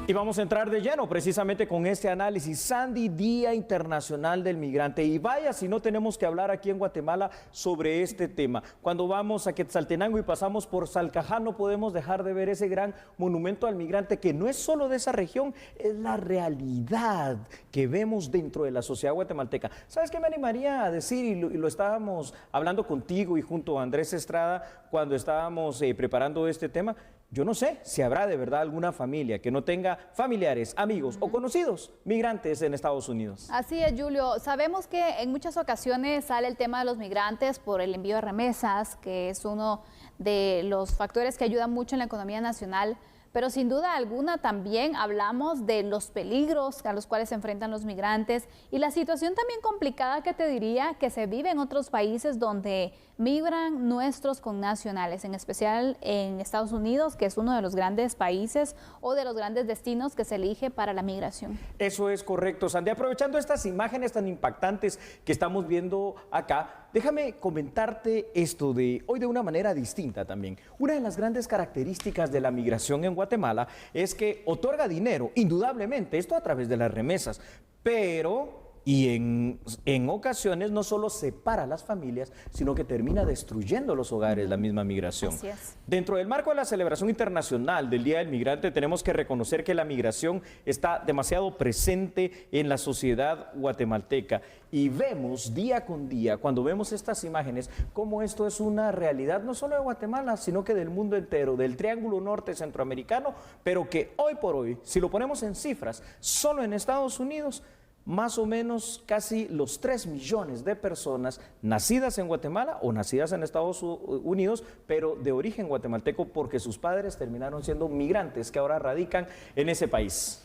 Y vamos a entrar de lleno precisamente con este análisis. Sandy, Día Internacional del Migrante. Y vaya si no tenemos que hablar aquí en Guatemala sobre este tema. Cuando vamos a Quetzaltenango y pasamos por Salcajá, no podemos dejar de ver ese gran monumento al migrante que no es solo de esa región, es la realidad que vemos dentro de la sociedad guatemalteca. ¿Sabes qué me animaría a decir? Y lo estábamos hablando contigo y junto a Andrés Estrada cuando estábamos preparando este tema. Yo no sé si habrá de verdad alguna familia que no tenga familiares, amigos o conocidos migrantes en Estados Unidos. Así es, Julio. Sabemos que en muchas ocasiones sale el tema de los migrantes por el envío de remesas, que es uno de los factores que ayuda mucho en la economía nacional. Pero sin duda alguna también hablamos de los peligros a los cuales se enfrentan los migrantes y la situación también complicada que te diría que se vive en otros países donde migran nuestros connacionales, en especial en Estados Unidos, que es uno de los grandes países o de los grandes destinos que se elige para la migración. Eso es correcto, Sandy. Aprovechando estas imágenes tan impactantes que estamos viendo acá, déjame comentarte esto de hoy de una manera distinta también. Una de las grandes características de la migración en Guatemala es que otorga dinero, indudablemente, esto a través de las remesas, pero en ocasiones no solo separa a las familias, sino que termina destruyendo los hogares, la misma migración. Así es. Dentro del marco de la celebración internacional del Día del Migrante, tenemos que reconocer que la migración está demasiado presente en la sociedad guatemalteca. Y vemos día con día, cuando vemos estas imágenes, cómo esto es una realidad no solo de Guatemala, sino que del mundo entero, del Triángulo Norte Centroamericano, pero que hoy por hoy, si lo ponemos en cifras, solo en Estados Unidos, más o menos casi los 3 millones de personas nacidas en Guatemala o nacidas en Estados Unidos, pero de origen guatemalteco porque sus padres terminaron siendo migrantes que ahora radican en ese país.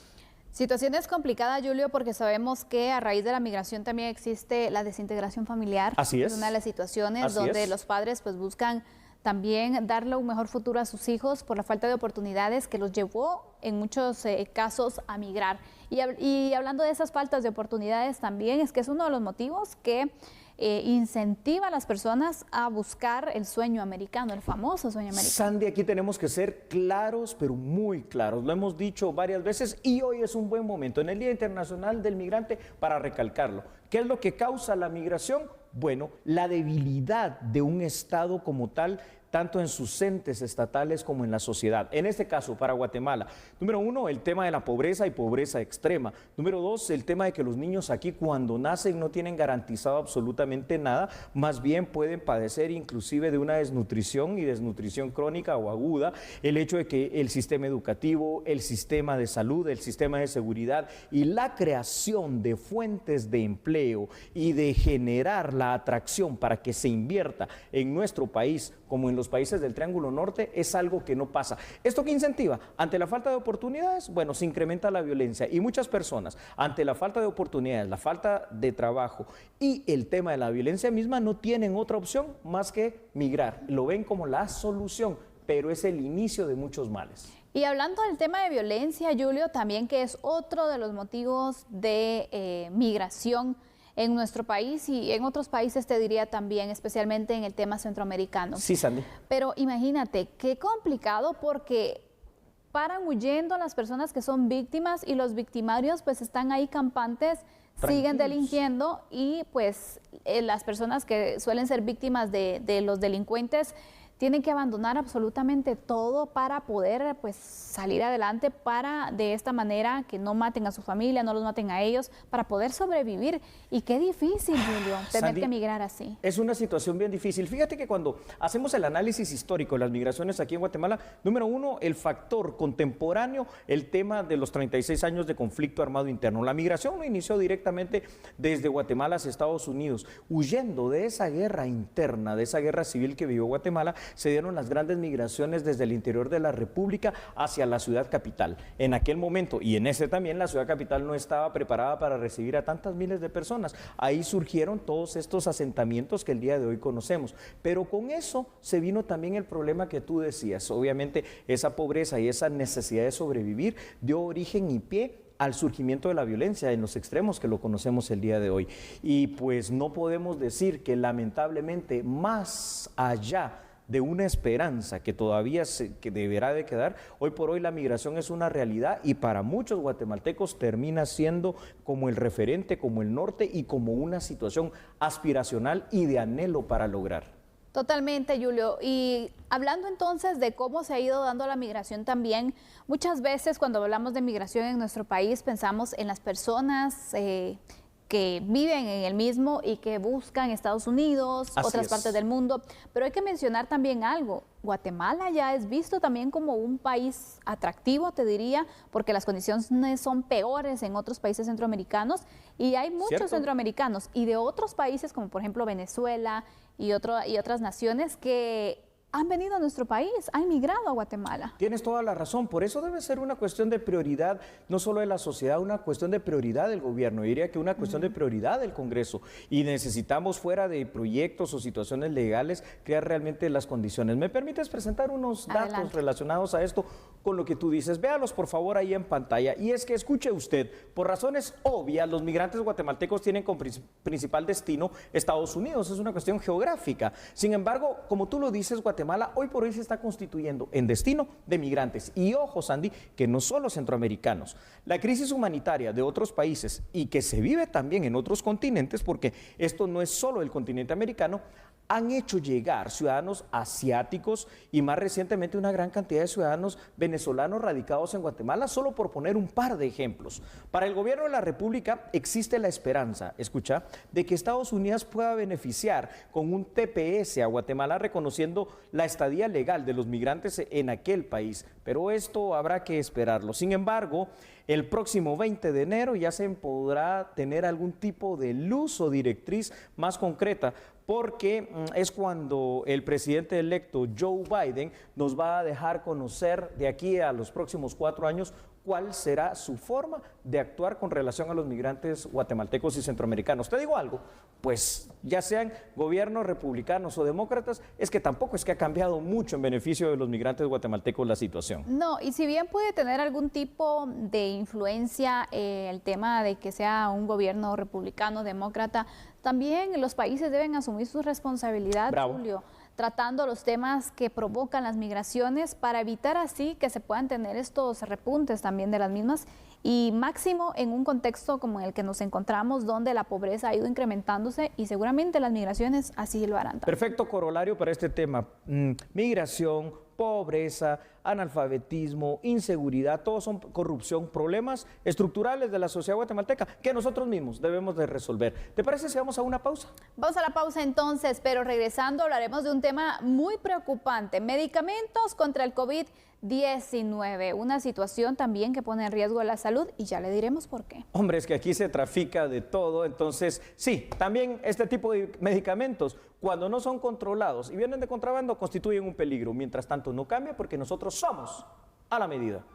Situación es complicada, Julio, porque sabemos que a raíz de la migración también existe la desintegración familiar. Así es. Es una de las situaciones donde los padres pues buscan también darle un mejor futuro a sus hijos por la falta de oportunidades que los llevó en muchos casos a migrar. Y hablando de esas faltas de oportunidades también es que es uno de los motivos que incentiva a las personas a buscar el sueño americano, el famoso sueño americano. Sandy, aquí tenemos que ser claros, pero muy claros. Lo hemos dicho varias veces y hoy es un buen momento en el Día Internacional del Migrante para recalcarlo. ¿Qué es lo que causa la migración? Bueno, la debilidad de un Estado como tal, tanto en sus entes estatales como en la sociedad. En este caso, para Guatemala, número 1, el tema de la pobreza y pobreza extrema. Número 2, el tema de que los niños aquí cuando nacen no tienen garantizado absolutamente nada, más bien pueden padecer inclusive de una desnutrición y desnutrición crónica o aguda. El hecho de que el sistema educativo, el sistema de salud, el sistema de seguridad y la creación de fuentes de empleo y de generar la atracción para que se invierta en nuestro país como en los países del Triángulo Norte es algo que no pasa. ¿Esto qué incentiva? Ante la falta de oportunidades, bueno, se incrementa la violencia y muchas personas ante la falta de oportunidades, la falta de trabajo y el tema de la violencia misma no tienen otra opción más que migrar. Lo ven como la solución, pero es el inicio de muchos males. Y hablando del tema de violencia, Julio, también que es otro de los motivos de migración en nuestro país y en otros países te diría también, especialmente en el tema centroamericano. Sí, Sandy. Pero imagínate, qué complicado porque paran huyendo las personas que son víctimas y los victimarios pues están ahí campantes, siguen delinquiendo y pues las personas que suelen ser víctimas de los delincuentes tienen que abandonar absolutamente todo para poder pues salir adelante, para de esta manera que no maten a su familia, no los maten a ellos, para poder sobrevivir. Y qué difícil, Julio, tener Sandy, que migrar así. Es una situación bien difícil. Fíjate que cuando hacemos el análisis histórico de las migraciones aquí en Guatemala, número 1, el factor contemporáneo, el tema de los 36 años de conflicto armado interno. La migración no inició directamente desde Guatemala hacia Estados Unidos. Huyendo de esa guerra interna, de esa guerra civil que vivió Guatemala, se dieron las grandes migraciones desde el interior de la República hacia la ciudad capital. En aquel momento, y en ese también, la ciudad capital no estaba preparada para recibir a tantas miles de personas. Ahí surgieron todos estos asentamientos que el día de hoy conocemos. Pero con eso se vino también el problema que tú decías. Obviamente, esa pobreza y esa necesidad de sobrevivir dio origen y pie al surgimiento de la violencia en los extremos que lo conocemos el día de hoy. Y pues no podemos decir que lamentablemente más allá de una esperanza que todavía que deberá de quedar. Hoy por hoy la migración es una realidad y para muchos guatemaltecos termina siendo como el referente, como el norte y como una situación aspiracional y de anhelo para lograr. Totalmente, Julio. Y hablando entonces de cómo se ha ido dando la migración también, muchas veces cuando hablamos de migración en nuestro país pensamos en las personas que viven en el mismo y que buscan Estados Unidos, otras partes del mundo. Pero hay que mencionar también algo. Guatemala ya es visto también como un país atractivo, te diría, porque las condiciones son peores en otros países centroamericanos y hay muchos centroamericanos y de otros países como por ejemplo Venezuela y otras naciones que han venido a nuestro país, han migrado a Guatemala. Tienes toda la razón, por eso debe ser una cuestión de prioridad, no solo de la sociedad, una cuestión de prioridad del gobierno, diría que una cuestión de prioridad del Congreso, y necesitamos fuera de proyectos o situaciones legales crear realmente las condiciones. ¿Me permites presentar unos datos relacionados a esto con lo que tú dices? Véalos por favor ahí en pantalla, y es que escuche usted, por razones obvias, los migrantes guatemaltecos tienen como principal destino Estados Unidos, es una cuestión geográfica. Sin embargo, como tú lo dices, Guatemala hoy por hoy se está constituyendo en destino de migrantes. Y ojo, Sandy, que no solo centroamericanos. La crisis humanitaria de otros países y que se vive también en otros continentes, porque esto no es solo el continente americano, han hecho llegar ciudadanos asiáticos y más recientemente una gran cantidad de ciudadanos venezolanos radicados en Guatemala, solo por poner un par de ejemplos. Para el gobierno de la República existe la esperanza, escucha, de que Estados Unidos pueda beneficiar con un TPS a Guatemala reconociendo la estadía legal de los migrantes en aquel país, pero esto habrá que esperarlo. Sin embargo, el próximo 20 de enero ya se podrá tener algún tipo de luz o directriz más concreta, porque es cuando el presidente electo Joe Biden nos va a dejar conocer de aquí a los próximos 4 años cuál será su forma de actuar con relación a los migrantes guatemaltecos y centroamericanos. Te digo algo, pues ya sean gobiernos republicanos o demócratas, es que tampoco es que ha cambiado mucho en beneficio de los migrantes guatemaltecos la situación. No, y si bien puede tener algún tipo de influencia el tema de que sea un gobierno republicano, demócrata, también los países deben asumir su responsabilidad, Julio, tratando los temas que provocan las migraciones para evitar así que se puedan tener estos repuntes también de las mismas y máximo en un contexto como el que nos encontramos donde la pobreza ha ido incrementándose y seguramente las migraciones así lo harán también. Perfecto corolario para este tema, migración, pobreza, analfabetismo, inseguridad, todos son corrupción, problemas estructurales de la sociedad guatemalteca que nosotros mismos debemos de resolver. ¿Te parece si vamos a una pausa? Vamos a la pausa entonces, pero regresando hablaremos de un tema muy preocupante, medicamentos contra el COVID-19, una situación también que pone en riesgo la salud y ya le diremos por qué. Hombre, es que aquí se trafica de todo, entonces sí, también este tipo de medicamentos, cuando no son controlados y vienen de contrabando, constituyen un peligro. Mientras tanto, no cambia porque nosotros somos a la medida.